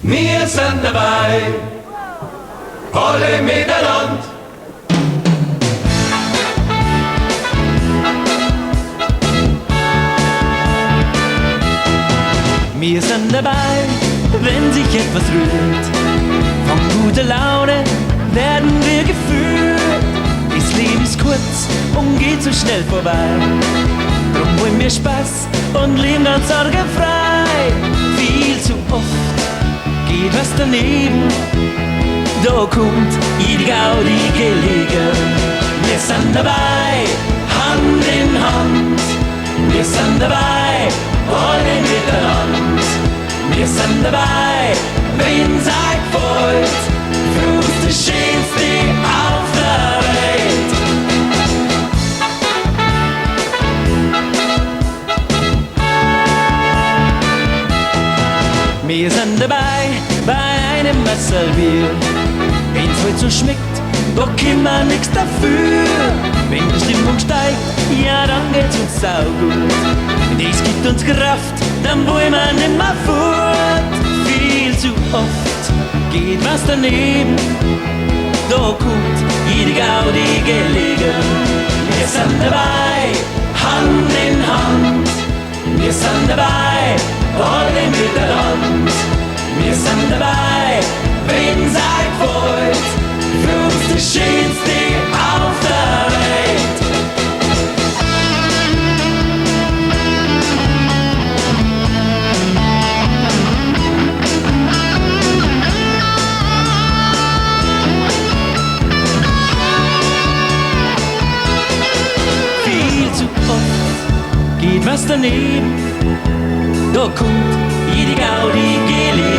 Wir sind dabei, alle miteinander. Wir sind dabei, wenn sich etwas rührt. Von guter Laune werden wir geführt. Das Leben ist kurz und geht so schnell vorbei. Drum wollen wir Spaß und leben ganz sorgenfrei. Viel zu oft geht was daneben. Da kommt jede Gaudi gelegen. Wir sind dabei, Hand in Hand. Wir sind dabei, alle miteinander. Wir sind dabei, wenn seid wollt, für uns das Schönste auf der Welt. Wir sind dabei, bei einem Wasserbier. Wenn's heute so schmeckt, da kann man nix dafür. Wenn die Stimmung steigt, ja dann geht's uns saugut. Das gibt uns Kraft, dann wollen wir nimmer fort. Viel zu oft geht was daneben. Da kommt jede Gaudi gelegen. Wir sind dabei, Hand in Hand. Wir sind dabei, alle miteinander. Wir sind dabei, wenn seid wollt, für uns das Schönste auf der Welt. Viel zu oft geht was daneben. Da kommt jede Gaudi gelegen.